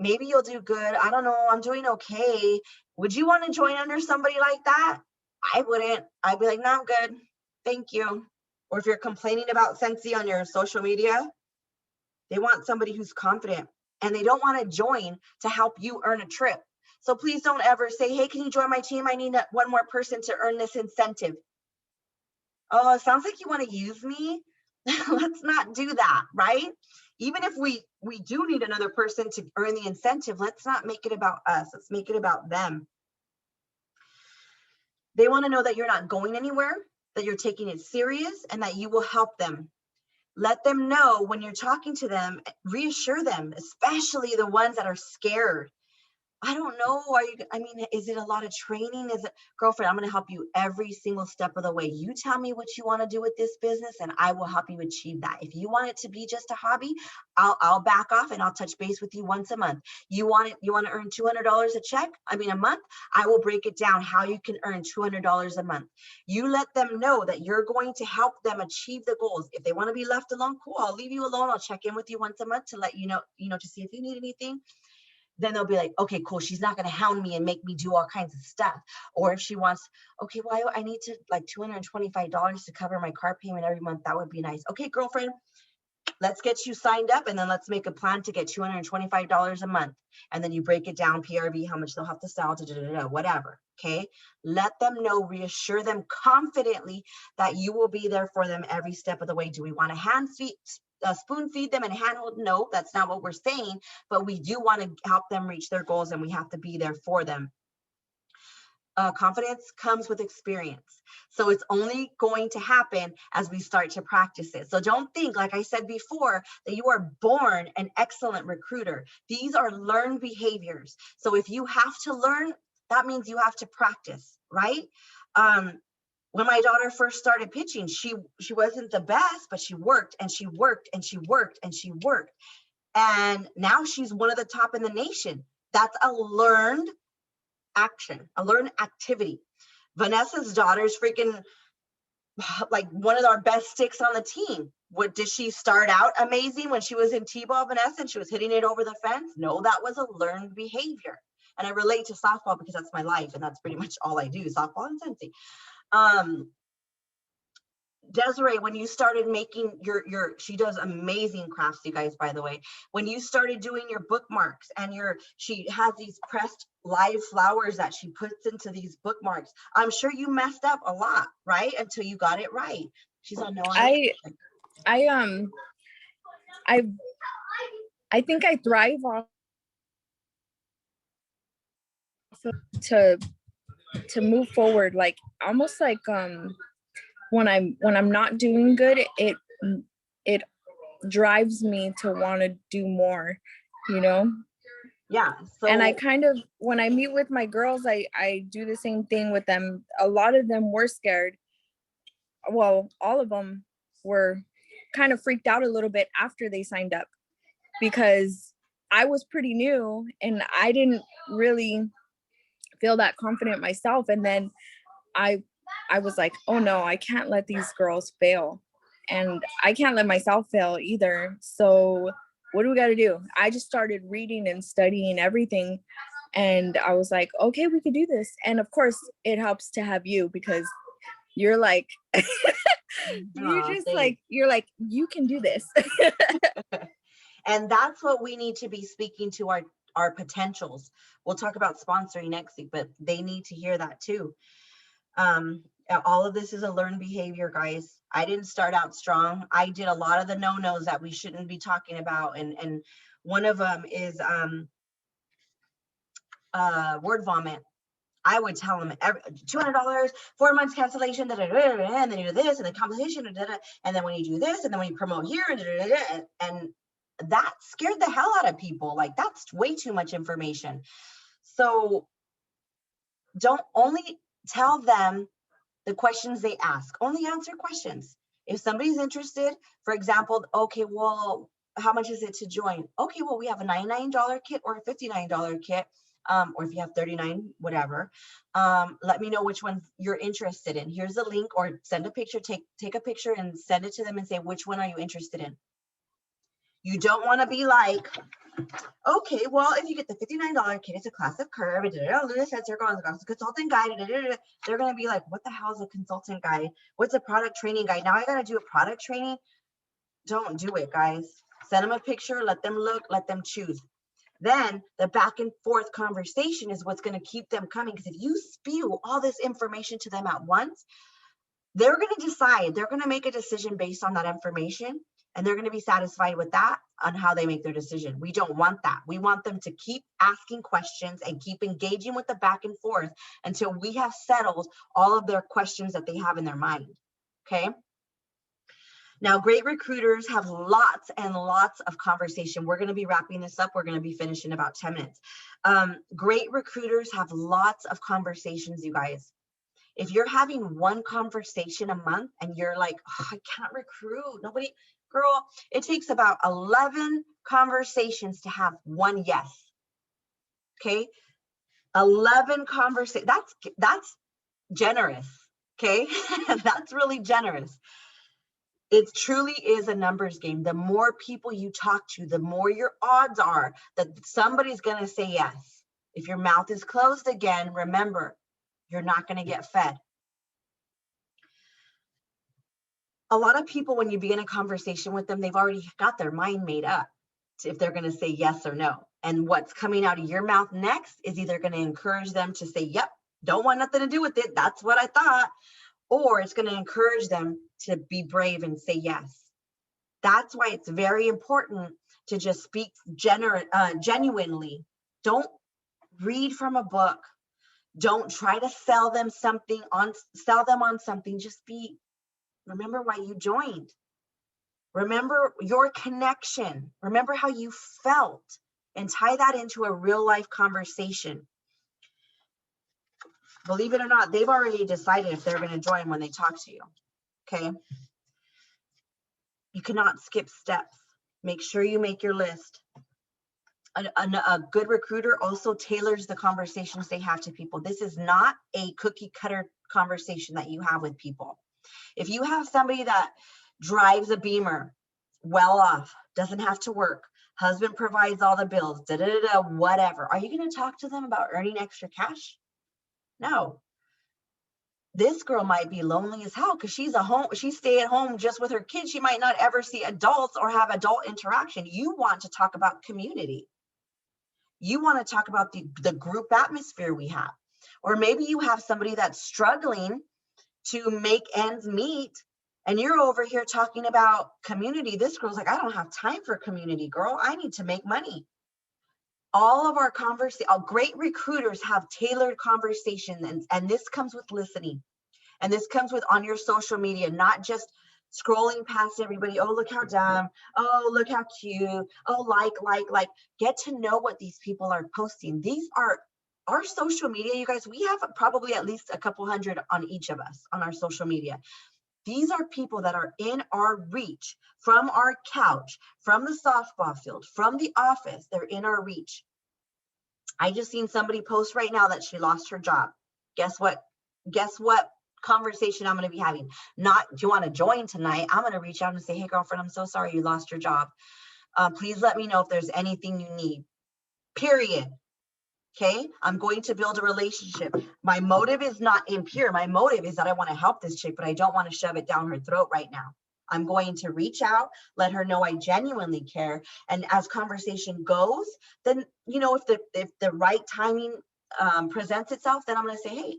Maybe you'll do good. I don't know. I'm doing okay. Would you want to join under somebody like that? I wouldn't. I'd be like, no, I'm good. Thank you. Or if you're complaining about Scentsy on your social media, they want somebody who's confident and they don't want to join to help you earn a trip. So please don't ever say, hey, can you join my team? I need one more person to earn this incentive. Oh, it sounds like you want to use me. Let's not do that, right? Even if we do need another person to earn the incentive, let's not make it about us. Let's make it about them. They want to know that you're not going anywhere, that you're taking it serious, and that you will help them. Let them know when you're talking to them, reassure them, especially the ones that are scared. I don't know. Is it a lot of training? Is it, girlfriend, I'm going to help you every single step of the way. You tell me what you want to do with this business and I will help you achieve that. If you want it to be just a hobby, I'll back off and I'll touch base with you once a month. You want to earn $200 a month? I will break it down how you can earn $200 a month. You let them know that you're going to help them achieve the goals. If they want to be left alone, cool. I'll leave you alone. I'll check in with you once a month to let you know, to see if you need anything. Then they'll be like, okay, cool. She's not going to hound me and make me do all kinds of stuff. Or if she wants, okay, well, I need to like $225 to cover my car payment every month. That would be nice. Okay, girlfriend, let's get you signed up and then let's make a plan to get $225 a month. And then you break it down, PRV, how much they'll have to sell, whatever. Okay. Let them know, reassure them confidently that you will be there for them every step of the way. Do we want to spoon feed them and handhold? No, that's not what we're saying, but we do want to help them reach their goals and we have to be there for them. Confidence comes with experience. So it's only going to happen as we start to practice it. So don't think, like I said before, that you are born an excellent recruiter. These are learned behaviors. So if you have to learn, that means you have to practice, right? When my daughter first started pitching, she wasn't the best, but she worked and she worked and she worked and she worked. And now she's one of the top in the nation. That's a learned action, a learned activity. Vanessa's daughter's freaking like one of our best sticks on the team. What, did she start out amazing when she was in T-ball, Vanessa, and she was hitting it over the fence? No, that was a learned behavior. And I relate to softball because that's my life, and that's pretty much all I do, softball and Scentsy. Desiree, when you started making she does amazing crafts, you guys, by the way. When you started doing your bookmarks and she has these pressed live flowers that she puts into these bookmarks, I'm sure you messed up a lot, right? Until you got it right. She's on no.
I think I thrive off to move forward, like almost like when I'm not doing good, it drives me to want to do more, you know?
Yeah. So,
and I kind of, when I meet with my girls, I do the same thing with them. A lot of them were scared. Well, all of them were kind of freaked out a little bit after they signed up, because I was pretty new and I didn't really feel that confident myself. And then I was like, oh no, I can't let these girls fail, and I can't let myself fail either. So what do we got to do? I just started reading and studying everything, and I was like, okay, we could do this. And of course it helps to have you, because you're like you're like, you can do this.
And that's what we need to be speaking to our potentials. We'll talk about sponsoring next week, but they need to hear that too. All of this is a learned behavior, guys. I didn't start out strong. I did a lot of the no-nos that we shouldn't be talking about. And one of them is word vomit. I would tell them $200, 4 months cancellation, da, da, da, da, and then you do this, and then compensation, da, da, da, and then when you do this, and then when you promote here, da, da, da, and that scared the hell out of people. Like, that's way too much information. So don't only tell them the questions they ask, only answer questions. If somebody's interested, for example, okay, well, how much is it to join? Okay, well, we have a $99 kit or a $59 kit. Or if you have 39, whatever, let me know which one you're interested in. Here's a link, or send a picture, take a picture and send it to them and say, which one are you interested in? You don't want to be like, okay, well, if you get the $59 kit, it's a class of curve, consultant guide, they're going to be like, what the hell is a consultant guide? What's a product training guide? Now I got to do a product training. Don't do it, guys. Send them a picture, let them look, let them choose. Then the back and forth conversation is what's going to keep them coming. Because if you spew all this information to them at once, they're going to decide, they're going to make a decision based on that information, and they're going to be satisfied with that on how they make their decision. We don't want that. We want them to keep asking questions and keep engaging with the back and forth until we have settled all of their questions that they have in their mind. Okay. Now, great recruiters have lots and lots of conversation. We're going to be wrapping this up. We're going to be finishing in about 10 minutes. Great recruiters have lots of conversations, you guys. If you're having one conversation a month and you're like, oh, I can't recruit, nobody, girl, it takes about 11 conversations to have one yes. Okay. 11 conversations. That's generous. Okay. That's really generous. It truly is a numbers game. The more people you talk to, the more your odds are that somebody's going to say yes. If your mouth is closed again, remember, you're not going to get fed. A lot of people, when you begin a conversation with them, they've already got their mind made up if they're going to say yes or no. And what's coming out of your mouth next is either going to encourage them to say, yep, don't want nothing to do with it. That's what I thought. Or it's going to encourage them to be brave and say yes. That's why it's very important to just speak genuinely. Don't read from a book. Don't try to sell them on something. Just remember why you joined. Remember your connection. Remember how you felt, and tie that into a real life conversation. Believe it or not, they've already decided if they're going to join when they talk to you. Okay. You cannot skip steps. Make sure you make your list. A good recruiter also tailors the conversations they have to people. This is not a cookie cutter conversation that you have with people. If you have somebody that drives a Beamer, well off, doesn't have to work, husband provides all the bills, whatever, are you going to talk to them about earning extra cash? No. This girl might be lonely as hell because she's stay at home just with her kids. She might not ever see adults or have adult interaction. You want to talk about community. You want to talk about the group atmosphere we have. Or maybe you have somebody that's struggling to make ends meet and you're over here talking about community. This girl's like, I don't have time for community, girl. I need to make money. All of our great recruiters have tailored conversations, and this comes with listening. And this comes with on your social media, not just scrolling past everybody. Oh, look how dumb. Oh, look how cute. Oh, like. Get to know what these people are posting. These are our social media, you guys. We have probably at least a couple hundred on each of us on our social media. These are people that are in our reach, from our couch, from the softball field, from the office. They're in our reach. I just seen somebody post right now that she lost her job. Guess what conversation I'm going to be having? Not, do you want to join tonight? I'm going to reach out and say, hey, girlfriend, I'm so sorry you lost your job. Please let me know if there's anything you need. Period. Okay, I'm going to build a relationship. My motive is not impure. My motive is that I want to help this chick, but I don't want to shove it down her throat right now. I'm going to reach out, let her know I genuinely care. And as conversation goes, then, if the right timing presents itself, then I'm going to say, hey,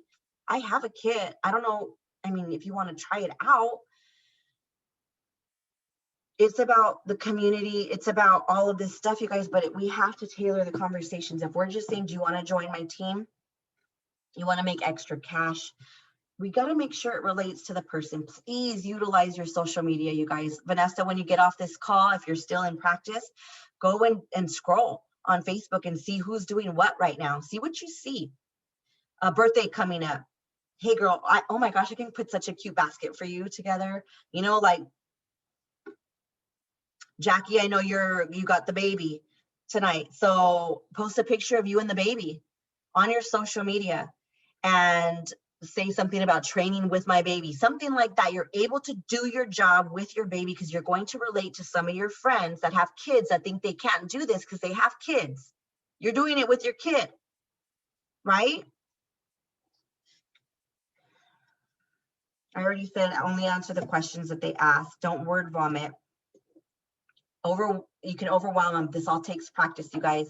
I have a kit. I don't know. I mean, if you want to try it out, it's about the community. It's about all of this stuff, you guys, but we have to tailor the conversations. If we're just saying, do you want to join my team? You want to make extra cash? We got to make sure it relates to the person. Please utilize your social media, you guys. Vanessa, when you get off this call, if you're still in practice, go and scroll on Facebook and see who's doing what right now. See what you see. A birthday coming up. Hey girl, oh my gosh, I can put such a cute basket for you together. Like Jackie, I know you got the baby tonight. So post a picture of you and the baby on your social media and say something about training with my baby, something like that. You're able to do your job with your baby because you're going to relate to some of your friends that have kids that think they can't do this because they have kids. You're doing it with your kid, right? I already said only answer the questions that they ask. Don't word vomit. You can overwhelm them. This all takes practice, you guys.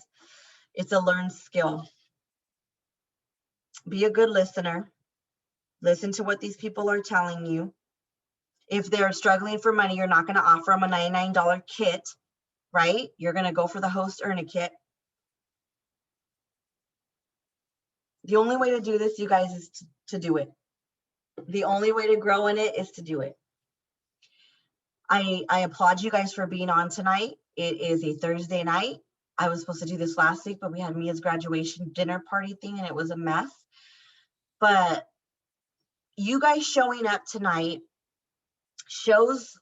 It's a learned skill. Be a good listener. Listen to what these people are telling you. If they're struggling for money, you're not going to offer them a $99 kit, right? You're going to go for the host earn a kit. The only way to do this, you guys, is to do it. The only way to grow in it is to do it. I applaud you guys for being on tonight. It is a Thursday night. I was supposed to do this last week, but we had Mia's graduation dinner party thing and it was a mess. But you guys showing up tonight shows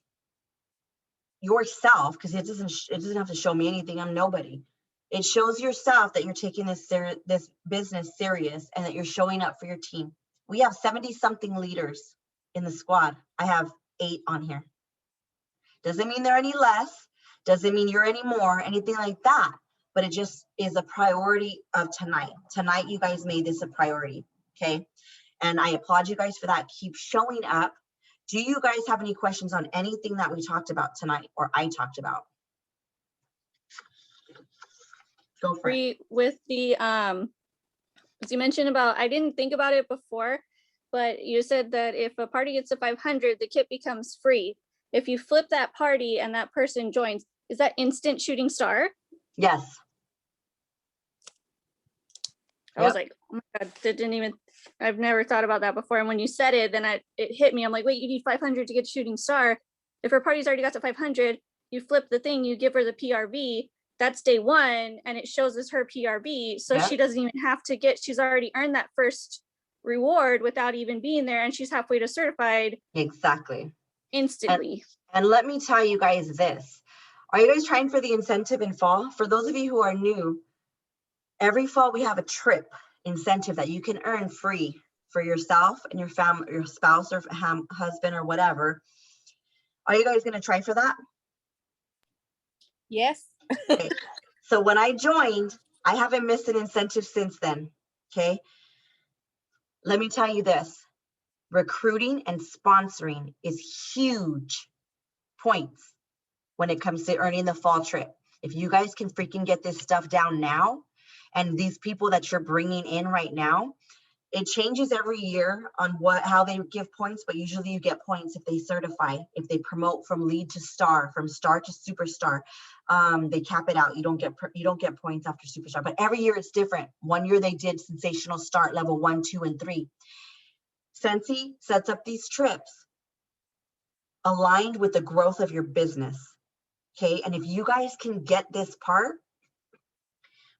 yourself, because it doesn't have to show me anything. I'm nobody. It shows yourself that you're taking this business serious and that you're showing up for your team. We have 70 something leaders in the squad. I have 8 on here. Doesn't mean they're any less, doesn't mean you're any more, anything like that. But it just is a priority of tonight. Tonight, you guys made this a priority, okay? And I applaud you guys for that. Keep showing up. Do you guys have any questions on anything that we talked about tonight or I talked about? Go for it.
With the, as you mentioned about, I didn't think about it before, but you said that if a party gets to 500, the kit becomes free. If you flip that party and that person joins, is that instant shooting star?
Yes.
I was like, oh my God, I've never thought about that before. And when you said it, then it hit me. I'm like, wait, you need 500 to get shooting star. If her party's already got to 500, you flip the thing, you give her the PRV, that's day 1, and it shows as her PRV. So she doesn't even have to she's already earned that first reward without even being there, and she's halfway to certified
Exactly.
instantly.
And let me tell you guys this. Are you guys trying for the incentive in fall? For those of you who are new, every fall we have a trip incentive that you can earn free for yourself and your family, your spouse or husband or whatever. Are you guys going to try for that?
Yes.
Okay. So when I joined, I haven't missed an incentive since then. Okay. Let me tell you this. Recruiting and sponsoring is huge points when it comes to earning the fall trip. If you guys can freaking get this stuff down now, and these people that you're bringing in right now, it changes every year on how they give points, but usually you get points if they certify, if they promote from lead to star, from star to superstar. They cap it out. You don't get points after superstar, but every year it's different. One year they did sensational start level 1, 2, and 3. Scentsy sets up these trips aligned with the growth of your business. Okay, and if you guys can get this part,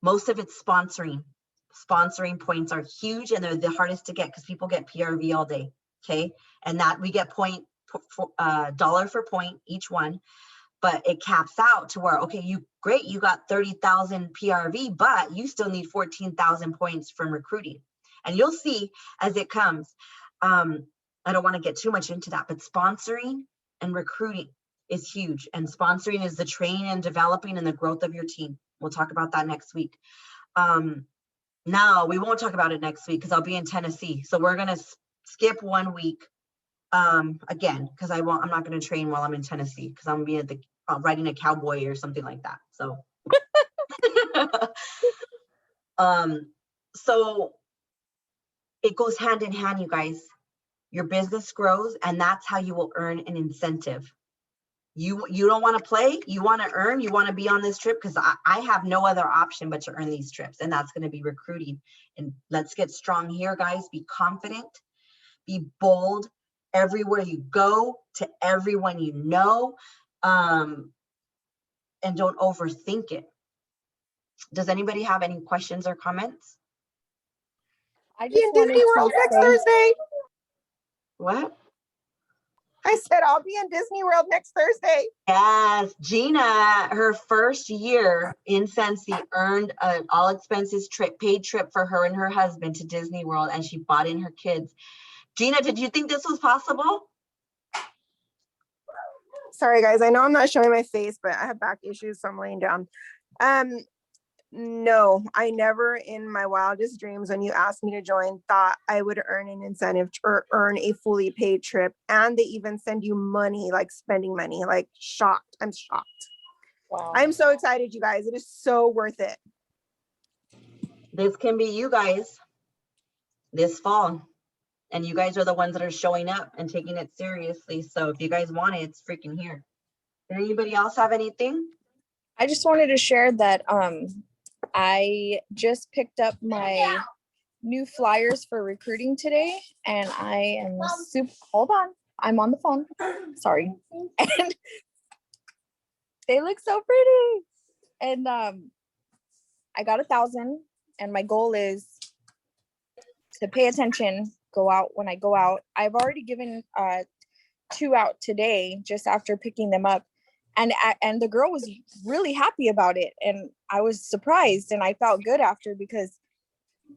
most of it's sponsoring. Sponsoring points are huge, and they're the hardest to get because people get PRV all day. Okay, and that we get dollar for point each one, but it caps out to where, okay, you got 30,000 PRV, but you still need 14,000 points from recruiting, and you'll see as it comes. I don't want to get too much into that, but sponsoring and recruiting is huge, and sponsoring is the training and developing and the growth of your team. We'll talk about that next week. No, we won't talk about it next week because I'll be in Tennessee. So we're going to skip 1 week again, because I'm not going to train while I'm in Tennessee because I'm going to be riding a cowboy or something like that. So, so it goes hand in hand, you guys. Your business grows, and that's how you will earn an incentive. You don't want to play, you want to earn, you want to be on this trip, because I have no other option but to earn these trips, and that's going to be recruiting. And let's get strong here, guys. Be confident, be bold everywhere you go, to everyone you know, and don't overthink it. Does anybody have any questions or comments?
I just wanted Disney World next Thursday.
What?
I said I'll be in Disney World next Thursday.
Yes, Gina, her first year in Scentsy earned an all expenses paid trip for her and her husband to Disney World, and she bought in her kids. Gina, did you think this was possible?
Sorry guys, I know I'm not showing my face, but I have back issues, so I'm laying down. No, I never in my wildest dreams, when you asked me to join, thought I would earn an incentive or earn a fully paid trip. And they even send you money, like spending money, like shocked. I'm shocked. Wow. I'm so excited, you guys. It is so worth it.
This can be you guys this fall. And you guys are the ones that are showing up and taking it seriously. So if you guys want it, it's freaking here. Did anybody else have anything?
I just wanted to share that I just picked up my new flyers for recruiting today, and I am hold on, I'm on the phone. Sorry. And they look so pretty. And I got 1,000, and my goal is to pay attention, go out when I go out. I've already given 2 out today just after picking them up. And the girl was really happy about it, and I was surprised, and I felt good after, because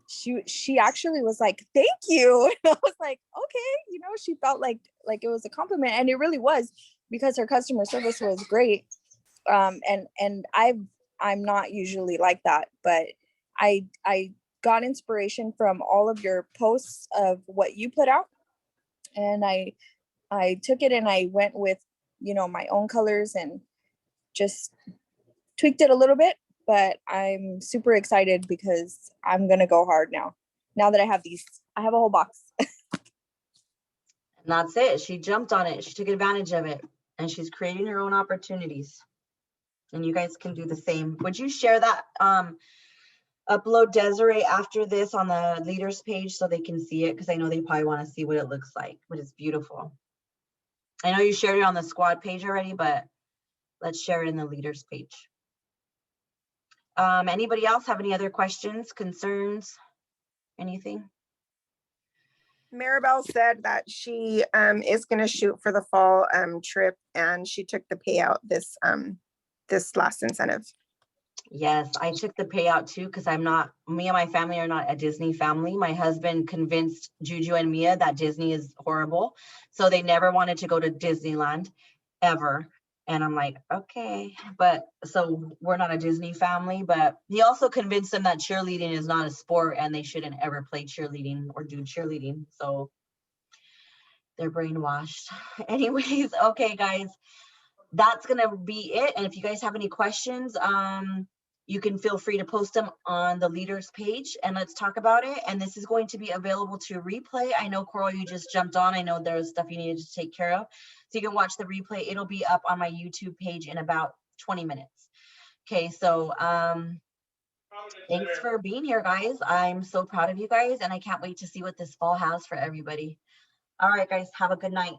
she actually was like, "Thank you." And I was like, "Okay," she felt like it was a compliment, and it really was, because her customer service was great. And I'm not usually like that, but I got inspiration from all of your posts of what you put out, and I took it and I went with my own colors and just tweaked it a little bit, but I'm super excited because I'm going to go hard now that I have these. I have a whole box.
And that's it. She jumped on it. She took advantage of it, and she's creating her own opportunities. And you guys can do the same. Would you share that upload, Desiree, after this on the leaders page so they can see it? Because I know they probably want to see what it looks like, but it's beautiful. I know you shared it on the squad page already, but let's share it in the leaders page. Anybody else have any other questions, concerns, anything?
Maribel said that she is gonna shoot for the fall trip, and she took the payout this last incentive.
Yes, I took the payout too because me and my family are not a Disney family. My husband convinced Juju and Mia that Disney is horrible. So they never wanted to go to Disneyland ever. And I'm like, okay, but so we're not a Disney family, but he also convinced them that cheerleading is not a sport and they shouldn't ever play cheerleading or do cheerleading. So they're brainwashed. Anyways, okay, guys, that's gonna be it. And if you guys have any questions, you can feel free to post them on the leaders page and let's talk about it. And this is going to be available to replay. I know, Coral, you just jumped on. I know there's stuff you needed to take care of. So you can watch the replay. It'll be up on my YouTube page in about 20 minutes. Okay, so thanks for being here, guys. I'm so proud of you guys and I can't wait to see what this fall has for everybody. All right, guys, have a good night.